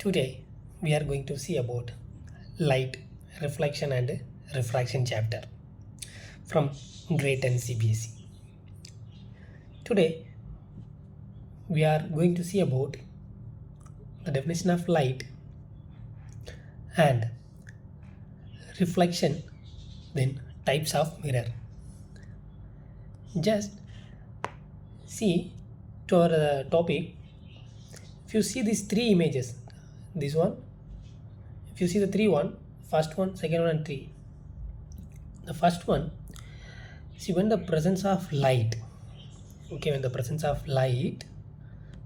Today we are going to see about light, reflection and refraction chapter from grade 10 CBSE. Today we are going to see about the definition of light and reflection, then types of mirror. Just see to our topic. If you see these three images, this one, if you see the first one, second one and three. The first one, see when the presence of light, when the presence of light,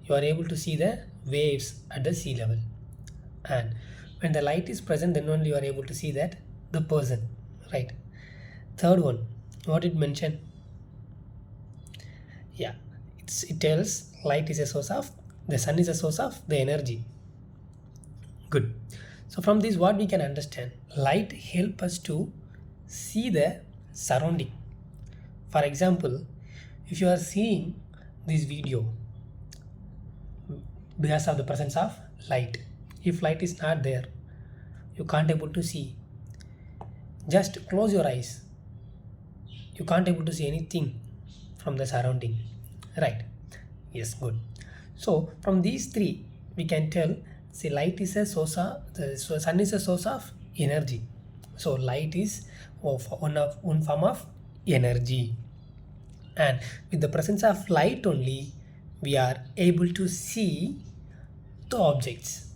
you are able to see the waves at the sea level, and when the light is present, then only you are able to see that the person, right? Third one, what it mentioned? Yeah, it tells light is a source of, the sun is a source of the energy. Good. So from this what we can understand, light help us to see the surrounding. For example, if you are seeing this video because of the presence of light, if light is not there, you can't able to see. Just close your eyes, you can't able to see anything from the surrounding, right? Yes, good. So from these three we can tell, see, light is a source of, the sun is a source of energy. So light is one form of energy, and with the presence of light only we are able to see the objects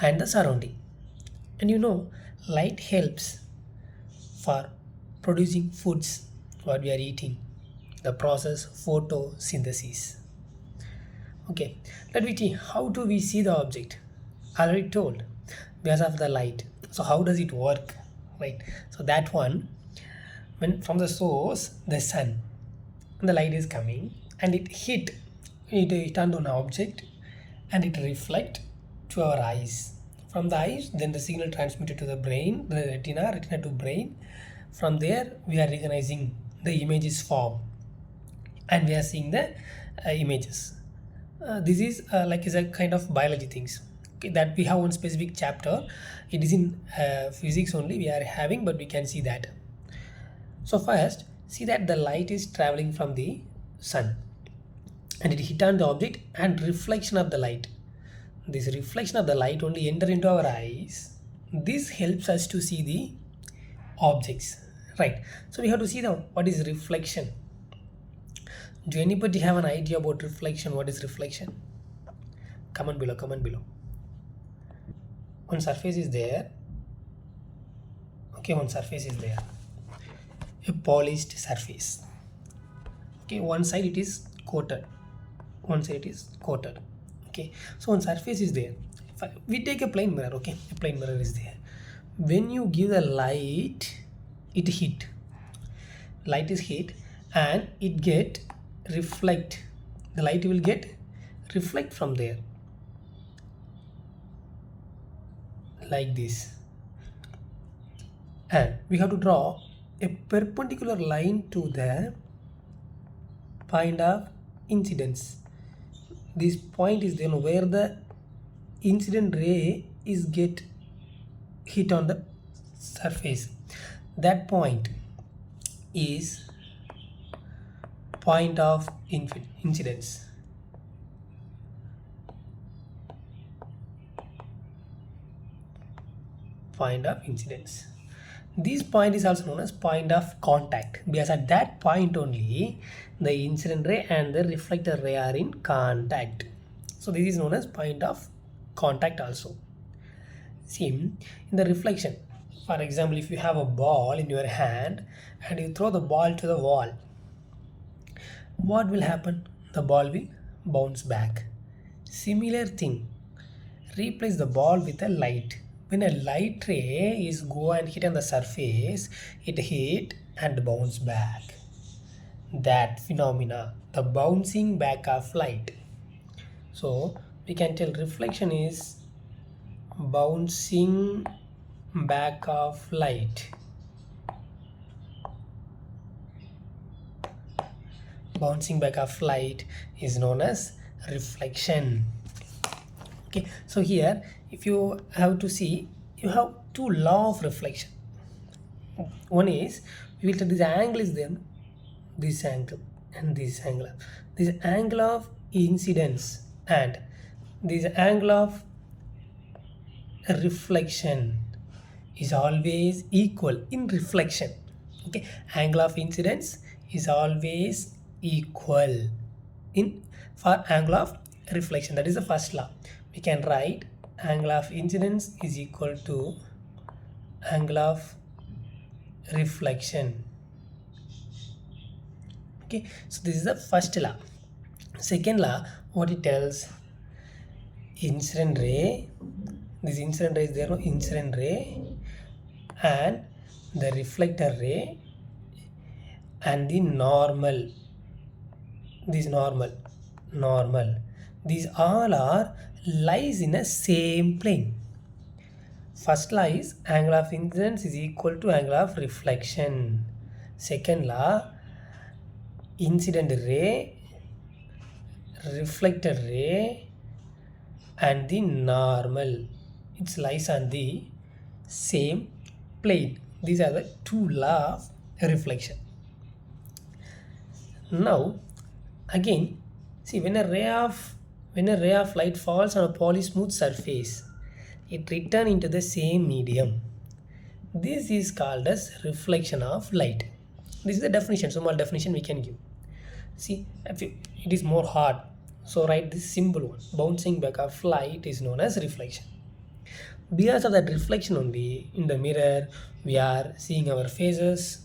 and the surrounding. And light helps for producing foods what we are eating, the process photosynthesis. Okay, let me see how do we see the object. Already told, because of the light. So how does it work, right? So that one, when from the source, the sun, the light is coming and it turned on an object and it reflect to our eyes. From the eyes, then the signal transmitted to the brain, the retina to brain. From there we are recognizing the images form and we are seeing the images. This is is a kind of biology things, okay, that we have one specific chapter. It is in physics only we are having, but we can see that. So first, see that the light is traveling from the sun and it hit on the object and reflection of the light. This reflection of the light only enter into our eyes. This helps us to see the objects, right? So we have to see now what is reflection. Do anybody have an idea about reflection? What is reflection? Comment below. One surface is there. Okay, one surface is there. A polished surface. Okay, one side it is coated. One side it is coated. Okay, so one surface is there. We take a plain mirror. Okay, a plain mirror is there. When you give the light, it hit. Light is hit and it get reflect. The light will get reflect from there like this, and we have to draw a perpendicular line to the point of incidence. This point is then where the incident ray is get hit on the surface. That point is point of incidence. Point of incidence. This point is also known as point of contact, because at that point only the incident ray and the reflector ray are in contact. So this is known as point of contact also. See, in the reflection, for example, if you have a ball in your hand and you throw the ball to the wall, what will happen? The ball will bounce back. Similar thing, replace the ball with a light. When a light ray is go and hit on the surface, it hit and bounce back. That phenomena, the bouncing back of light. So we can tell reflection is bouncing back of light. Bouncing back of light is known as reflection. Okay, so here if you have to see, you have two law of reflection. One is, we will take this angle is there, this angle and this angle. This angle of incidence and this angle of reflection is always equal in reflection. Okay, angle of incidence is always equal in for angle of reflection. That is the first law. We can write angle of incidence is equal to angle of reflection. Okay, so this is the first law. Second law, what it tells, incident ray, this incident ray is there, no incident ray, and the reflector ray and the normal, this normal, these all are lies in a same plane. First law is angle of incidence is equal to angle of reflection. Second law, incident ray, reflected ray and the normal, it lies on the same plane. These are the two laws of reflection. Now again, see, when a ray of light falls on a polysmooth surface, it returns into the same medium. This is called as reflection of light. This is the definition, small definition we can give. See, it is more hard, so write this simple one. Bouncing back of light is known as reflection. Because of that reflection only, in the mirror we are seeing our faces,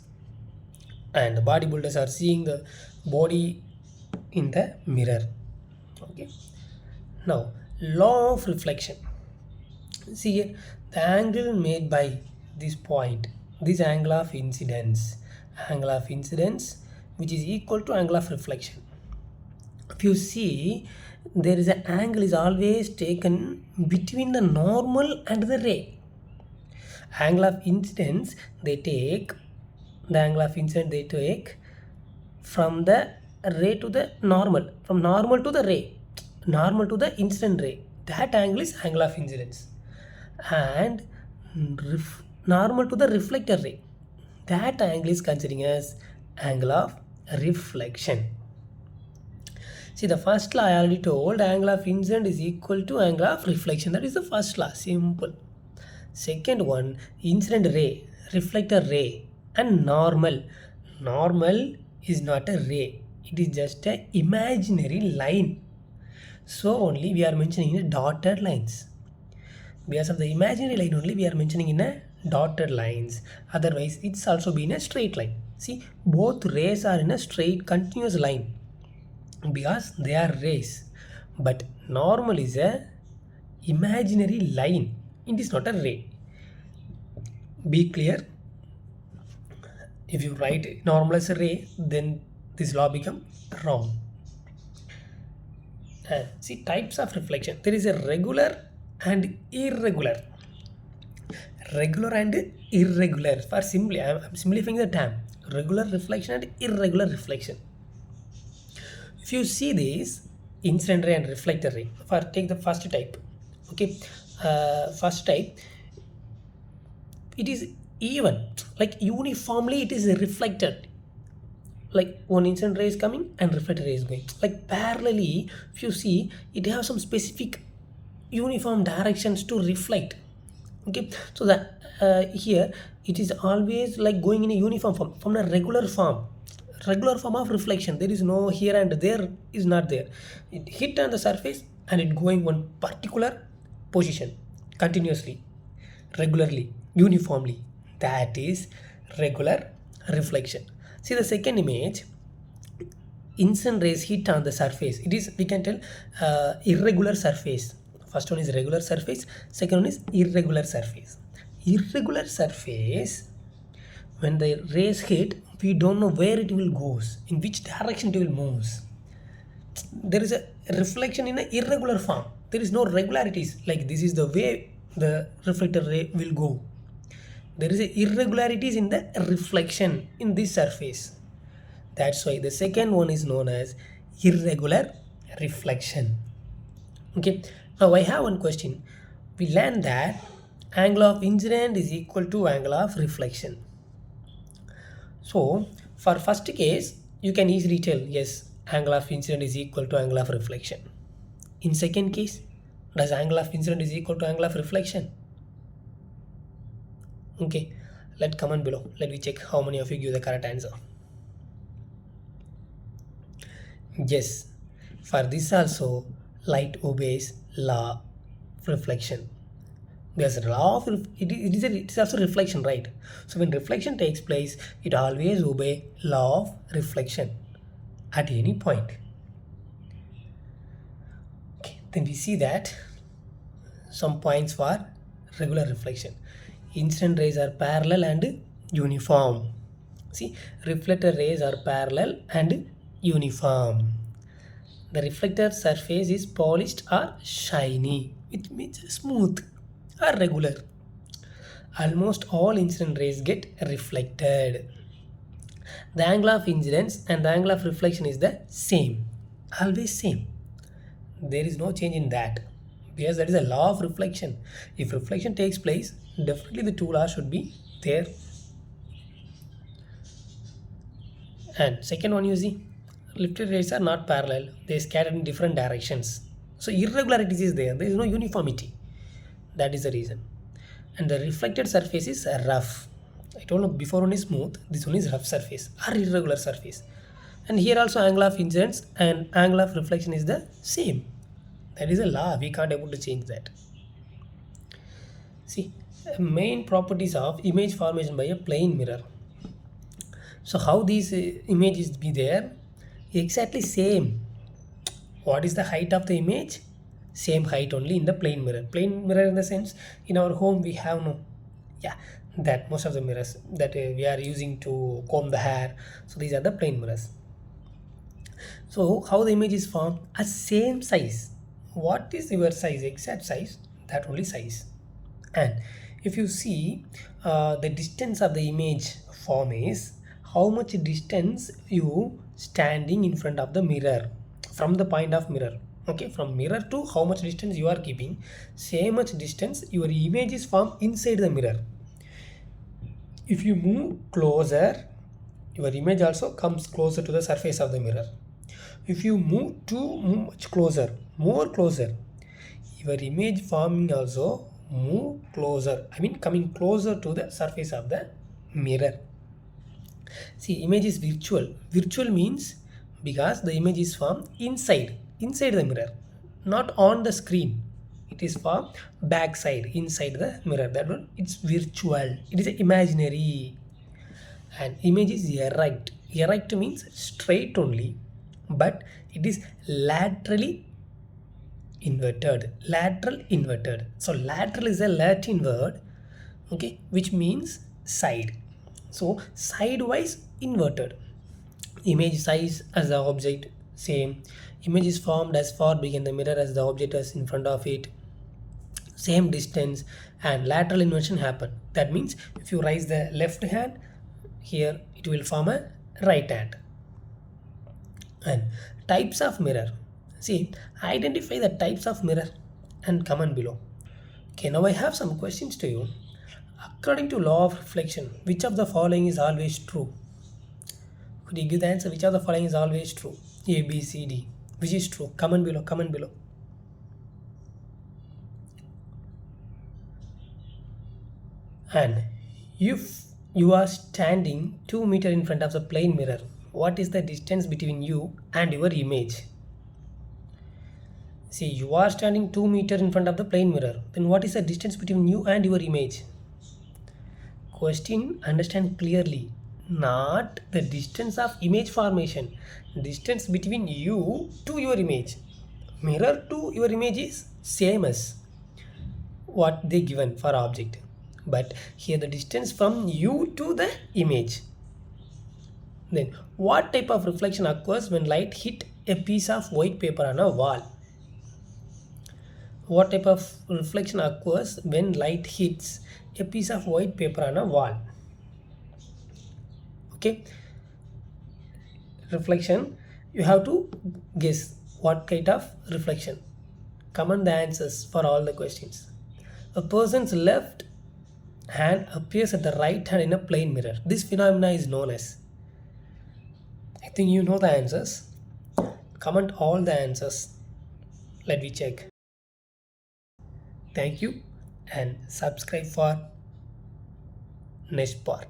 and the bodybuilders are seeing the body in the mirror. Okay, now law of reflection. See here, the angle made by this point, this angle of incidence which is equal to angle of reflection. If you see, there is an angle is always taken between the normal and the ray. Angle of incidence they take, the angle of incidence they take from the ray to the normal, from normal to the ray, normal to the incident ray. That angle is angle of incidence. And normal to the reflector ray, that angle is considering as angle of reflection. See, the first law I already told, angle of incident is equal to angle of reflection. That is the first law, simple. Second one, incident ray, reflector ray and normal. Normal is not a ray, it is just an imaginary line. So only we are mentioning in dotted lines. Because of the imaginary line only we are mentioning in a dotted lines. Otherwise it's also been a straight line. See, both rays are in a straight continuous line because they are rays, but normal is a imaginary line, it is not a ray. Be clear. If you write normal as a ray, then this law become wrong. And see, types of reflection, there is a regular and irregular. Regular and irregular, for simply I am simplifying the term, regular reflection and irregular reflection. If you see this incident ray and reflector ray, for take the first type. Okay, first type, it is even, like uniformly it is reflected, like one incident ray is coming and reflector ray is going, like parallelly. If you see, it has some specific uniform directions to reflect. Okay, so that here it is always like going in a uniform form, from a regular form of reflection. There is no here and there is not there. It hit on the surface and it going one particular position continuously, regularly, uniformly. That is regular reflection. See the second image, incident rays hit on the surface. It is, we can tell, irregular surface. First one is regular surface, second one is irregular surface. Irregular surface, when the rays hit, we don't know where it will goes, in which direction it will moves. There is a reflection in an irregular form. There is no regularities, like this is the way the reflector ray will go. There is a irregularities in the reflection in this surface. That's why the second one is known as irregular reflection. Okay, Now I have one question. We learned that angle of incident is equal to angle of reflection. So for first case, you can easily tell yes, angle of incident is equal to angle of reflection. In second case, does angle of incident is equal to angle of reflection? Okay, let comment below. Let me check how many of you give the correct answer. Yes, for this also light obeys law of reflection. There's a law of it is also reflection, right? So when reflection takes place, it always obey law of reflection at any point. Okay, then we see that some points for regular reflection. Incident rays are parallel and uniform. See, reflected rays are parallel and uniform. The reflected surface is polished or shiny, which means smooth or regular. Almost all incident rays get reflected. The angle of incidence and the angle of reflection is the same, always same. There is no change in that because that is a law of reflection. If reflection takes place, definitely the two laws should be there. And second one, you see, reflected rays are not parallel, they scatter in different directions. So irregularities is there is no uniformity. That is the reason. And the reflected surface is rough. I told you before one is smooth, this one is rough surface or irregular surface. And here also angle of incidence and angle of reflection is the same. That is a law, we can't able to change that. See, main properties of image formation by a plane mirror. So how these images be there? Exactly same. What is the height of the image? Same height only in the plane mirror. Plane mirror in the sense in our home we have no, yeah, that most of the mirrors that we are using to comb the hair. So these are the plane mirrors. So how the image is formed? A same size. What is your size? Exact size? That only size. And if you see the distance of the image form is how much distance you standing in front of the mirror from the point of mirror. Okay, from mirror to how much distance you are keeping, same much distance your image is formed inside the mirror. If you move closer, your image also comes closer to the surface of the mirror. If you move too much closer, more closer, your image forming also move closer, I mean coming closer to the surface of the mirror. See, image is virtual. Virtual means because the image is formed inside the mirror, not on the screen. It is formed backside, inside the mirror. That one, it's virtual. It is imaginary. And image is erect. Erect means straight only, but it is laterally inverted. Lateral inverted. So lateral is a Latin word, okay, which means side. So sidewise inverted. Image size as the object same. Image is formed as far behind the mirror as the object is in front of it. Same distance and lateral inversion happen. That means if you raise the left hand here, it will form a right hand. And types of mirror. See, identify the types of mirror and comment below. Okay, now I have some questions to you. According to law of reflection, which of the following is always true? Could you give the answer? Which of the following is always true? A, B, C, D. Which is true? Comment below. Comment below. And if you are standing 2 meters in front of the plane mirror, what is the distance between you and your image? See, you are standing 2 meters in front of the plane mirror. Then what is the distance between you and your image? Question, understand clearly. Not the distance of image formation. Distance between you to your image. Mirror to your image is same as what they given for object. But here the distance from you to the image. Then what type of reflection occurs when light hit a piece of white paper on a wall? What type of reflection occurs when light hits a piece of white paper on a wall? Okay, reflection, you have to guess what kind of reflection. Comment the answers for all the questions. A person's left hand appears at the right hand in a plane mirror. This phenomena is known as. I think you know the answers. Comment all the answers. Let me check. Thank you and subscribe for next part.